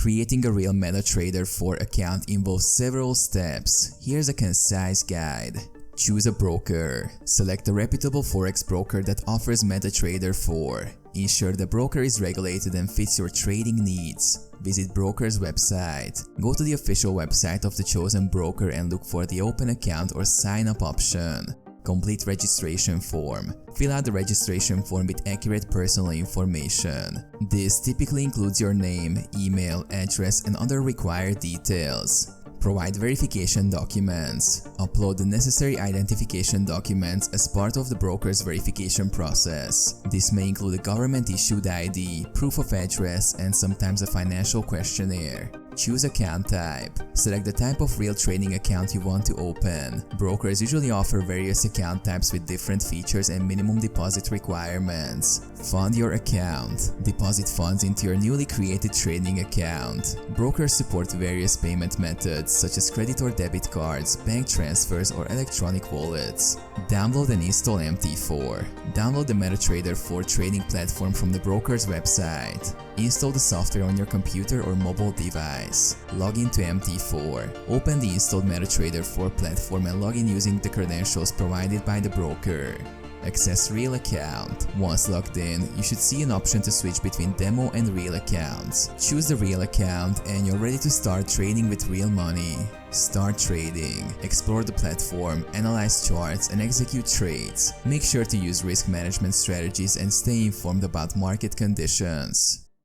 Creating a real Metatrader 4 account involves several steps. Here's a concise guide. Choose a broker. Select a reputable forex broker that offers Metatrader 4. Ensure the broker is regulated and fits your trading needs. Visit broker's website. Go to the official website of the chosen broker and look for the open account or sign up option. Complete registration form. Fill out the registration form with accurate personal information. This typically includes your name, email, address, and other required details. Provide verification documents. Upload the necessary identification documents as part of the broker's verification process. This may include a government-issued ID, proof of address, and sometimes a financial questionnaire. Choose account type. Select the type of real trading account you want to open. Brokers usually offer various account types with different features and minimum deposit requirements. Fund your account. Deposit funds into your newly created trading account. Brokers support various payment methods such as credit or debit cards, bank transfers, or electronic wallets. Download and install MT4. Download the Metatrader 4 trading platform from the broker's website. Install the software on your computer or mobile device. Log into MT4. Open the installed Metatrader 4 platform and log in using the credentials provided by the broker. Access Real Account. Once logged in, you should see an option to switch between demo and real accounts. Choose the real account and you're ready to start trading with real money. Start trading. Explore the platform, analyze charts, and execute trades. Make sure to use risk management strategies and stay informed about market conditions.